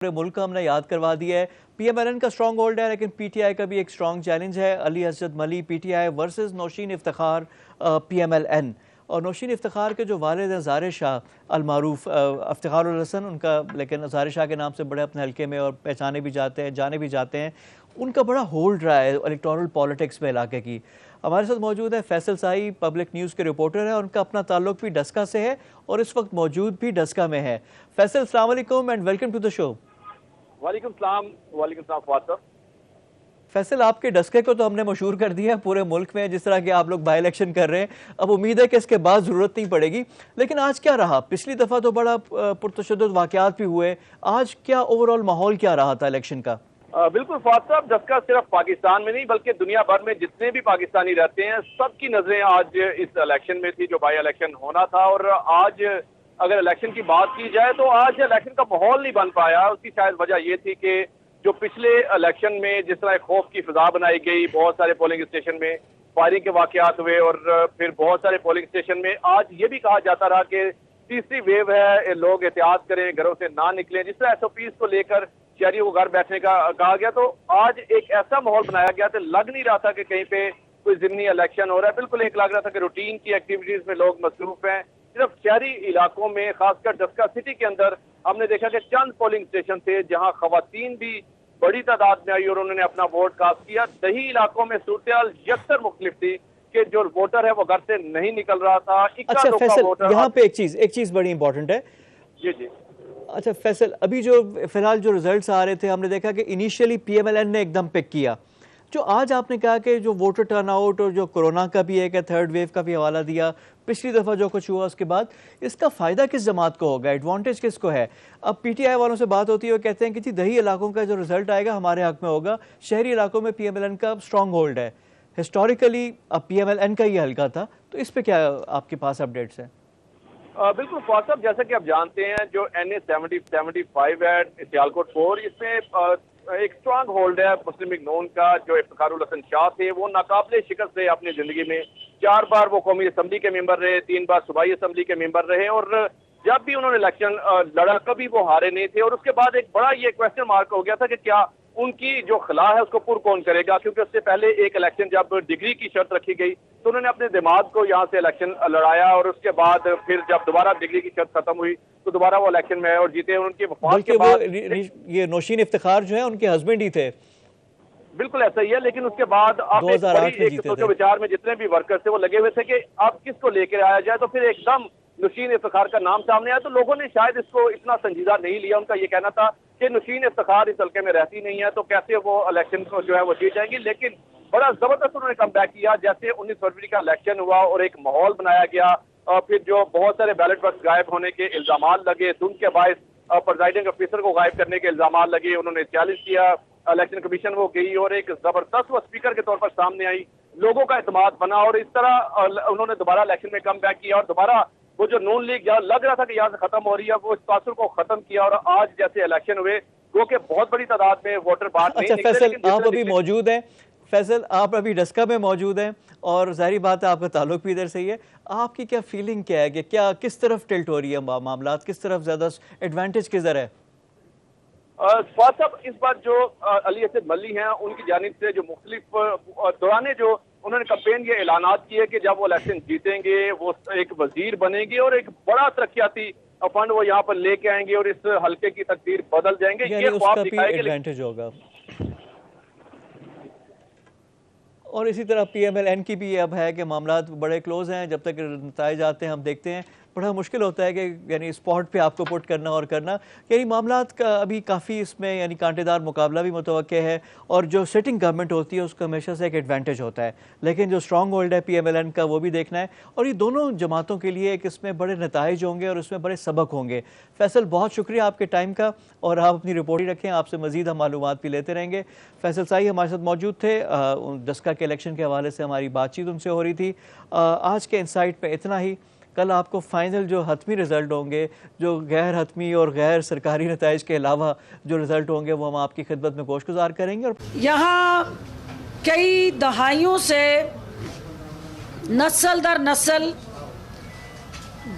पूरे मुल्क का हमने याद करवा दिया है। पीएमएलएन का स्ट्रॉन्ग होल्ड है, लेकिन पीटीआई का भी एक स्ट्रॉन्ग चैलेंज है। अली हजरत मली पीटीआई वर्सेस नौशीन इफ्तिखार पीएमएलएन। और नौशीन इफ्तिखार के जो वालिद हैं ज़ाहिर शाह अलमारूफ इफ्तिखार उल हसन उनका, लेकिन ज़ाहिर शाह के नाम से बड़े अपने हल्के में और पहचाने भी जाते हैं, जाने भी जाते हैं। उनका बड़ा होल्ड रहा है इलेक्टोरल पॉलिटिक्स में इलाके की। हमारे साथ मौजूद है फैसल साई, पब्लिक न्यूज़ के रिपोर्टर है। उनका अपना ताल्लुक भी डस्का से है और इस वक्त मौजूद भी डस्का में है। फैसल, अस्सलाम वालेकुम and welcome to the show. वालेकुम सलाम फवाद साहब। फैसल, आपके डस्के को तो हमने मशहूर कर दिया है पूरे मुल्क में, जिस तरह के आप लोग बाई इलेक्शन कर रहे हैं। अब उम्मीद है कि इसके बाद ज़रूरत नहीं पड़ेगी, लेकिन आज क्या रहा? पिछली दफ़ा तो बड़ा पुरतशद्दुद वाक़यात भी हुए। आज क्या ओवरऑल माहौल क्या रहा था इलेक्शन का? बिल्कुल फवाद साहब, डस्का सिर्फ पाकिस्तान में नहीं बल्कि दुनिया भर में जितने भी पाकिस्तानी रहते हैं सबकी नजरें आज इस इलेक्शन में थी जो बाई इलेक्शन होना था। और आज अगर इलेक्शन की बात की जाए तो आज इलेक्शन का माहौल नहीं बन पाया। उसकी शायद वजह ये थी कि जो पिछले इलेक्शन में जिस तरह खौफ की फिजा बनाई गई, बहुत सारे पोलिंग स्टेशन में फायरिंग के वाकयात हुए और फिर बहुत सारे पोलिंग स्टेशन में आज ये भी कहा जाता रहा कि तीसरी वेव है, लोग एहतियात करें, घरों से ना निकलें। जिस तरह एसओपीज को लेकर शहरियों को घर बैठने का कहा गया, तो आज एक ऐसा माहौल बनाया गया तो लग नहीं रहा था कि कहीं पे कोई जिमनी इलेक्शन हो रहा है। बिल्कुल एक लग रहा था कि रूटीन की एक्टिविटीज में लोग मसरूफ हैं। सिर्फ शहरी इलाकों में, खासकर डस्का सिटी के अंदर हमने देखा कि चंद पोलिंग स्टेशन थे जहां खवातीन भी बड़ी तादाद में आई और उन्होंने अपना वोट कास्ट किया। दही इलाकों में सूरत यकसर मुख्तलिफ थी कि जो वोटर है वो घर से नहीं निकल रहा था। अच्छा फैसल, यहाँ पे एक चीज बड़ी इंपॉर्टेंट है। जी जी। अच्छा फैसल, अभी जो फिलहाल जो रिजल्ट्स आ रहे थे, हमने देखा कि इनिशियली पीएमएलएन ने एकदम पिक किया। जो आज आपने कहा कि जो वोटर टर्नआउट और जो कोरोना का भी एक थर्ड वेव का भी हवाला दिया, पिछली दफ़ा जो कुछ हुआ उसके बाद, इसका फ़ायदा किस जमात को होगा, एडवांटेज किसको है? अब पीटीआई वालों से बात होती है, वो कहते हैं कि जी दही इलाकों का जो रिजल्ट आएगा हमारे हक में होगा, शहरी इलाकों में पीएमएलएन का स्ट्रॉन्ग होल्ड है। हिस्टोरिकली अब पीएमएलएन का ये हल्का था, तो इस पर क्या आपके पास अपडेट्स हैं? बिल्कुल फवाद साहब, जैसा कि आप जानते हैं जो NA 75 है सियालकोट 4, इसमें एक स्ट्रांग होल्ड है मुस्लिम लीग नून का। जो इफ्तिखार उल हसन शाह थे वो नाकाबिले शिकस्त रहे अपनी जिंदगी में। 4 बार वो कौमी असम्बली के मेंबर रहे, 3 बार सूबाई असम्बली के मेंबर रहे और जब भी उन्होंने इलेक्शन लड़ा कभी वो हारे नहीं थे। और उसके बाद एक बड़ा ये क्वेश्चन मार्क हो गया था कि क्या उनकी जो खिला है उसको पूर्ण कौन करेगा, क्योंकि उससे पहले एक इलेक्शन जब डिग्री की शर्त रखी गई तो उन्होंने अपने दिमाग को यहाँ से इलेक्शन लड़ाया और उसके बाद फिर जब दोबारा डिग्री की शर्त खत्म हुई तो दोबारा वो इलेक्शन में और जीते। उनके वफात के बाद ये नौशीन इफ्तिखार जो है उनके हस्बैंड ही थे। बिल्कुल ऐसा ही है, लेकिन उसके बाद अब एक सोचो विचार में जितने भी वर्कर्स थे वो लगे हुए थे कि अब किसको लेकर आया जाए। तो फिर एकदम नौशीन इफ्तिखार का नाम सामने आया तो लोगों ने शायद इसको इतना संजीदा नहीं लिया। उनका ये कहना था कि नौशीन इफ्तिखार इस हल्के में रहती नहीं है तो कैसे वो इलेक्शन को जो है वो जीत जाएंगी। लेकिन बड़ा जबरदस्त उन्होंने कम बैक किया। जैसे 19 फरवरी का इलेक्शन हुआ और एक माहौल बनाया गया और फिर जो बहुत सारे बैलेट बॉक्स गायब होने के इल्जाम लगे, धुंध के बायस प्रिजाइडिंग ऑफिसर को गायब करने के इल्जाम लगे, उन्होंने चैलेंज किया, इलेक्शन कमीशन वो गई और एक जबरदस्त वो स्पीकर के तौर पर सामने आई, लोगों का एतमाद बना और इस तरह उन्होंने दोबारा इलेक्शन में कम बैक किया और दोबारा वो जो नून लीग जहाँ लग रहा था कि यहाँ से खत्म हो रही है वो इस तासुर को खत्म किया। और आज जैसे इलेक्शन हुए वो के बहुत बड़ी तादाद में वोटर बाहर नहीं निकले। फैसल, आप अभी मौजूद हैं, फैसल आप अभी डस्का में मौजूद हैं और जाहिर बात है आपका ताल्लुक भी इधर से ही है। आपकी क्या फीलिंग क्या है कि क्या किस तरफ टिल्ट हो रही है मामला, किस तरफ ज्यादा एडवांटेज किधर है? फवाद साहब, इस बार जो अली हसन मली हैं उनकी जानिब से जो मुख्तलिफ दौरान जो उन्होंने कंपेन ये ऐलानात किए कि जब वो इलेक्शन जीतेंगे वो एक वजीर बनेंगे और एक बड़ा तरक्याती फंड वो यहाँ पर लेके आएंगे और इस हल्के की तकदीर बदल जाएंगे। ये ख्वाब दिखाएंगे, एडवांटेज होगा। और इसी तरह पीएमएलएन की भी अब है कि मामला बड़े क्लोज हैं, जब तक नताइज आते हैं हम देखते हैं बड़ा मुश्किल होता है कि यानी स्पॉट पे आपको पुट करना और करना, यानी मामला का अभी काफ़ी इसमें यानी कांटेदार मुकाबला भी मुतवक्के है। और जो सिटिंग गवर्नमेंट होती है उसका हमेशा से एक एडवांटेज होता है, लेकिन जो स्ट्रॉन्ग होल्ड है पीएमएलएन का वो भी देखना है। और ये दोनों जमातों के लिए एक इसमें बड़े नताइज होंगे और उसमें बड़े सबक होंगे। फैसल, बहुत शुक्रिया आपके टाइम का और आप अपनी रिपोर्ट ही रखें, आपसे मज़ीद हम मालूमात भी लेते रहेंगे। फैसल साई हमारे साथ मौजूद थे, डस्का के इलेक्शन के हवाले से हमारी बातचीत उनसे हो रही थी। आज के इनसाइट पे इतना ही। कल आपको फाइनल जो हतमी रिज़ल्ट होंगे, जो गैर हतमी और गैर सरकारी नताइज के अलावा जो रिज़ल्ट होंगे वो हम आपकी खिदमत में गोशगुजार करेंगे। और यहाँ कई दहाइयों से नस्ल दर नस्ल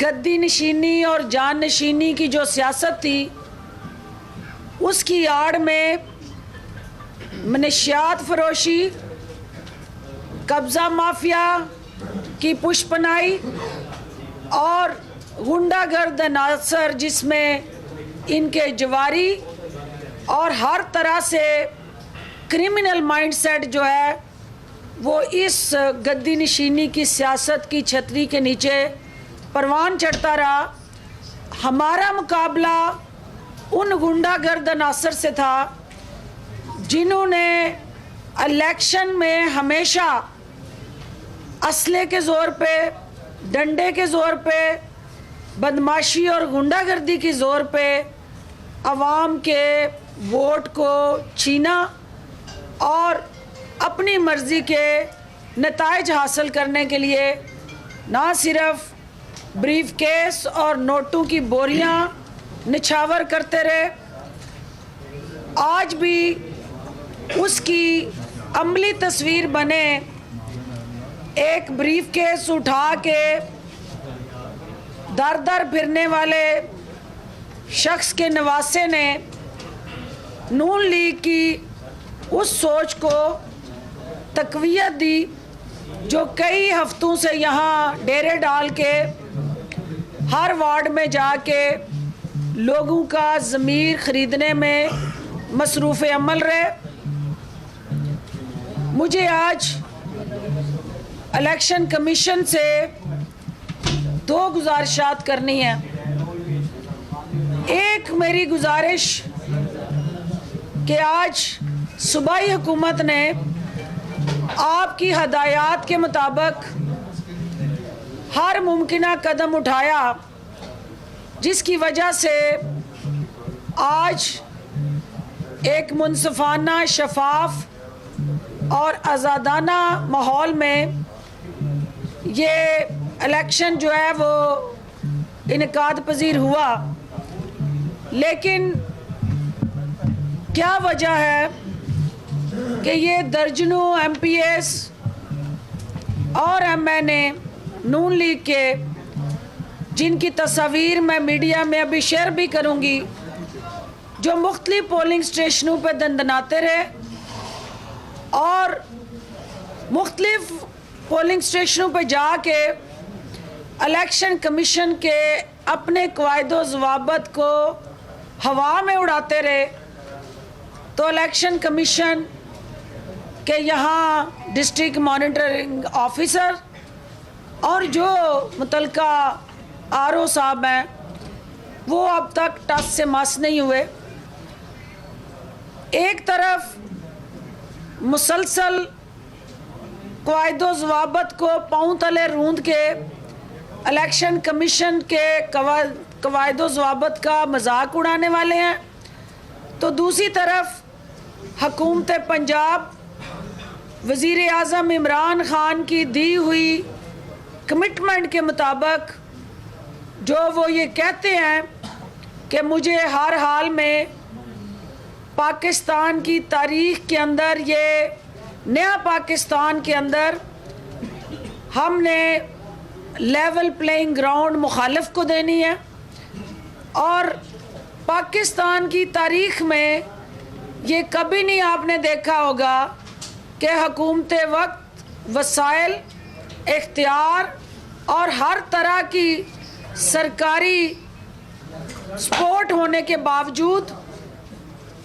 गद्दी नशीनी और जान नशीनी की जो सियासत थी उसकी आड़ में मनशियात फरोशी, कब्ज़ा माफिया की पुष्पनाई और गुंडागर्द अनासर जिसमें इनके जवारी और हर तरह से क्रिमिनल माइंडसेट जो है वो इस गद्दी नशीनी की सियासत की छतरी के नीचे परवान चढ़ता रहा। हमारा मुकाबला उन गुंडागर्द अनासर से था जिन्होंने इलेक्शन में हमेशा असले के ज़ोर पे, डंडे के ज़ोर पे, बदमाशी और गुंडागर्दी के ज़ोर पे अवाम के वोट को छीना और अपनी मर्ज़ी के नताइज हासिल करने के लिए ना सिर्फ ब्रीफ केस और नोटों की बोरियां निछावर करते रहे, आज भी उसकी अमली तस्वीर बने एक ब्रीफ केस उठा के दर दर फिरने वाले शख्स के नवासे ने नून लीग की उस सोच को तक़वियत दी जो कई हफ्तों से यहाँ डेरे डाल के हर वार्ड में जाके लोगों का ज़मीर ख़रीदने में मसरूफ़ अमल रहे। मुझे आज इलेक्शन कमीशन से दो गुजारिशात करनी है। एक मेरी गुजारिश कि आज सूबाई हुकूमत ने आपकी हदायत के मुताबिक हर मुमकिना कदम उठाया जिसकी वजह से आज एक मुनसिफाना, शफाफ और आज़ादाना माहौल में ये इलेक्शन जो है वो इनकाद पजीर हुआ। लेकिन क्या वजह है कि ये दर्जनों MPs और MNA नून लीग के, जिनकी तस्वीर मैं मीडिया में अभी शेयर भी करूंगी, जो मुख्तलिफ पोलिंग स्टेशनों पर दंदनाते रहे और मुख्तलिफ पोलिंग स्टेशनों पर जाके इलेक्शन कमीशन के अपने क़वायदो ज़वाबित को हवा में उड़ाते रहे, तो इलेक्शन कमीशन के यहाँ डिस्ट्रिक्ट मॉनिटरिंग ऑफिसर और जो मुतलका RO साहब हैं वो अब तक टस से मस नहीं हुए। एक तरफ मुसलसल क़वायदो ज़वाबित को पाँव तले रूंद के इलेक्शन कमीशन के क़वायदो ज़वाबित का मजाक उड़ाने वाले हैं, तो दूसरी तरफ हुकूमत पंजाब वज़ीर आज़म इमरान ख़ान की दी हुई कमिटमेंट के मुताबिक जो वो ये कहते हैं कि मुझे हर हाल में पाकिस्तान की तारीख़ के अंदर, ये नया पाकिस्तान के अंदर हमने लेवल प्लेइंग ग्राउंड मुखालिफ को देनी है और पाकिस्तान की तारीख़ में ये कभी नहीं आपने देखा होगा कि हुकूमत वक्त, वसाइल, इख्तियार और हर तरह की सरकारी सपोर्ट होने के बावजूद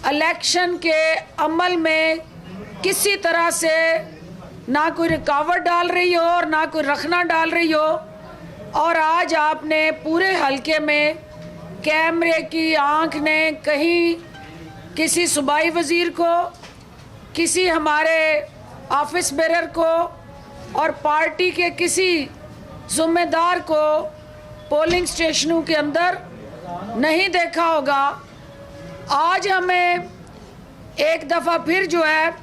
इलेक्शन के अमल में किसी तरह से ना कोई रुकावट डाल रही हो और ना कोई रखना डाल रही हो। और आज आपने पूरे हलके में कैमरे की आंख ने कहीं किसी सूबाई वज़ीर को, किसी हमारे ऑफिस बेरर को और पार्टी के किसी ज़िम्मेदार को पोलिंग स्टेशनों के अंदर नहीं देखा होगा। आज हमें एक दफ़ा फिर जो है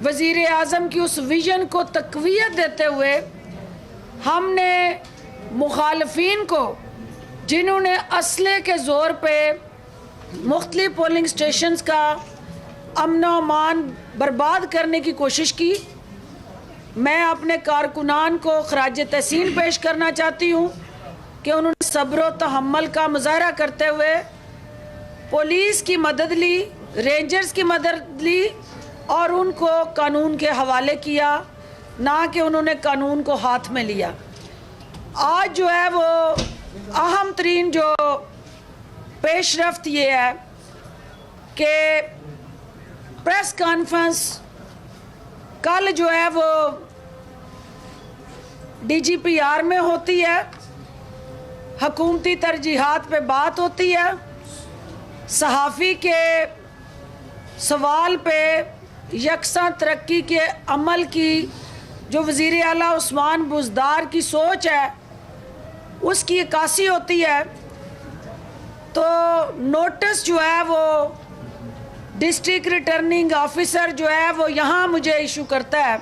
वज़ीर आज़म की उस विज़न को तक़वियत देते हुए हमने मुखालफीन को, जिन्होंने असले के ज़ोर पे मुख्तलिफ पोलिंग स्टेशंस का अमन व अमान बर्बाद करने की कोशिश की, मैं अपने कारकुनान को ख़राज तहसीन पेश करना चाहती हूँ कि उन्होंने सब्र व तहम्मुल का मुज़ाहरा करते हुए पुलिस की मदद ली, रेंजर्स की मदद ली और उनको कानून के हवाले किया, ना कि उन्होंने कानून को हाथ में लिया। आज जो है वो अहम तरीन जो पेशरफ्त ये है कि प्रेस कॉन्फ्रेंस कल जो है वो DGPR में होती है, हकूमती तरजीहात पे बात होती है, सहाफ़ी के सवाल पे यकसा तरक्की के अमल की जो वज़ीर आला उस्मान बुज़दार की सोच है उसकी अक्कासी होती है। तो नोटिस जो है वो डिस्ट्रिक्ट रिटर्निंग ऑफिसर जो है वो यहाँ मुझे इशू करता है,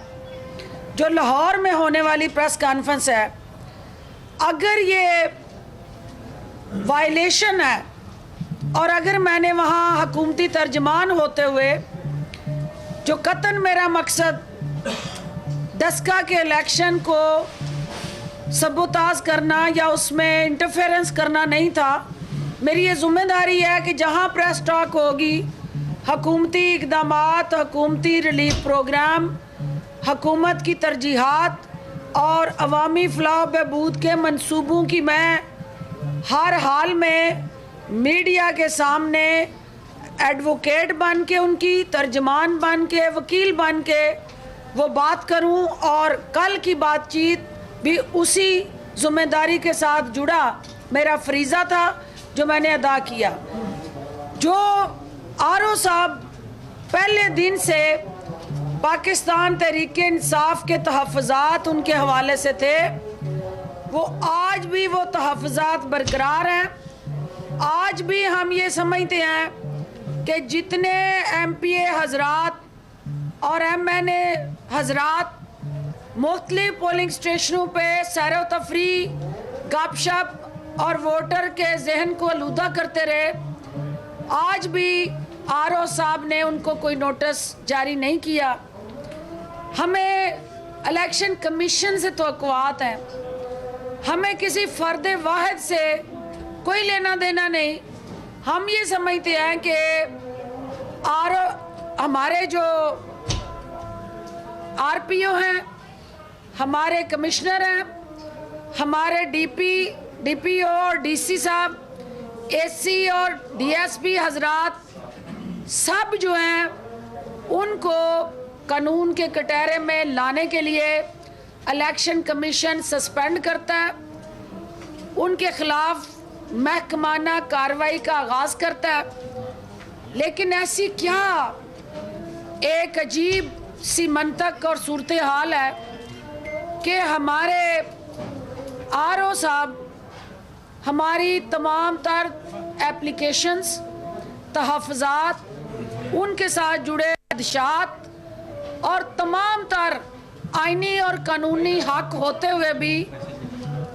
जो लाहौर में होने वाली प्रेस कॉन्फ्रेंस है। अगर ये वायलेशन है और अगर मैंने वहाँ हकूमती तर्जमान होते हुए जो कतन मेरा मकसद डस्का के इलेक्शन को सबोताज करना या उसमें इंटरफेरेंस करना नहीं था, मेरी ये ज़िम्मेदारी है कि जहाँ प्रेस टॉक होगी, हकूमती इक़दामात, हकूमती रिलीफ प्रोग्राम, हकूमत की तरजीहात और अवामी फलाह बहबूद के मंसूबों की मैं हर हाल में मीडिया के सामने एडवोकेट बन के, उनकी तर्जमान बन के, वकील बन के वो बात करूं। और कल की बातचीत भी उसी ज़िम्मेदारी के साथ जुड़ा मेरा फरीज़ा था जो मैंने अदा किया। जो RO साहब पहले दिन से पाकिस्तान तहरीक-ए-इंसाफ के तहफ़्फ़ुज़ात उनके हवाले से थे, वो आज भी वो तहफ़्फ़ुज़ात बरकरार हैं। आज भी हम ये समझते हैं कि जितने MPA हज़रात और MNA हज़रात मुख्तलिफ़ पोलिंग स्टेशनों पे सैर व तफरी, गपशप और वोटर के जहन को आलूदा करते रहे, आज भी RO साहब ने उनको कोई नोटिस जारी नहीं किया। हमें इलेक्शन कमीशन से तवक्कुआत हैं, हमें किसी फ़र्द वाहिद से कोई लेना देना नहीं। हम ये समझते हैं कि हमारे जो RPO हैं, हमारे कमिश्नर हैं, हमारे DPO और DC साहब, AC और DSP हजरात सब जो हैं उनको कानून के कटहरे में लाने के लिए इलेक्शन कमीशन सस्पेंड करता है, उनके खिलाफ महकमाना कार्रवाई का आगाज़ करता है। लेकिन ऐसी क्या एक अजीब सी मंतक और सूरत हाल है कि हमारे RO साहब हमारी तमाम तर एप्लीकेशंस, तहफ़्फ़ुज़ात, उनके साथ जुड़े खदशात और तमाम तर आइनी और कानूनी हक होते हुए भी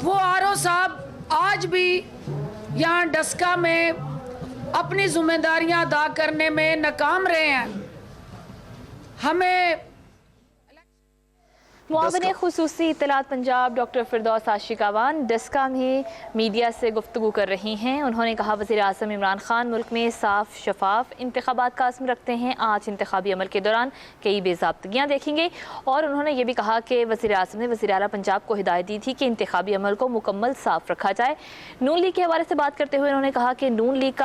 वो RO साहब आज भी यहाँ डस्का में अपनी ज़िम्मेदारियाँ अदा करने में नाकाम रहे हैं। हमें मुआविन खुसूसी इत्तलात पंजाब डॉक्टर फिरदौस आशिकावान डस्का में मीडिया से गुफ्तगू कर रही हैं। उन्होंने कहा वज़ीर आज़म इमरान खान मुल्क में साफ शफाफ इंतखाबात का अज़्म रखते हैं, आज इंतखाबी अमल के दौरान कई बेज़ाब्तगियाँ देखेंगे। और उन्होंने ये भी कहा कि वज़ीर आज़म ने वज़ीर आला पंजाब को हिदायत दी थी कि इंतखाबी अमल को मुकम्मल साफ रखा जाए। नून लीग के हवाले से बात करते हुए उन्होंने कहा कि नून लीग का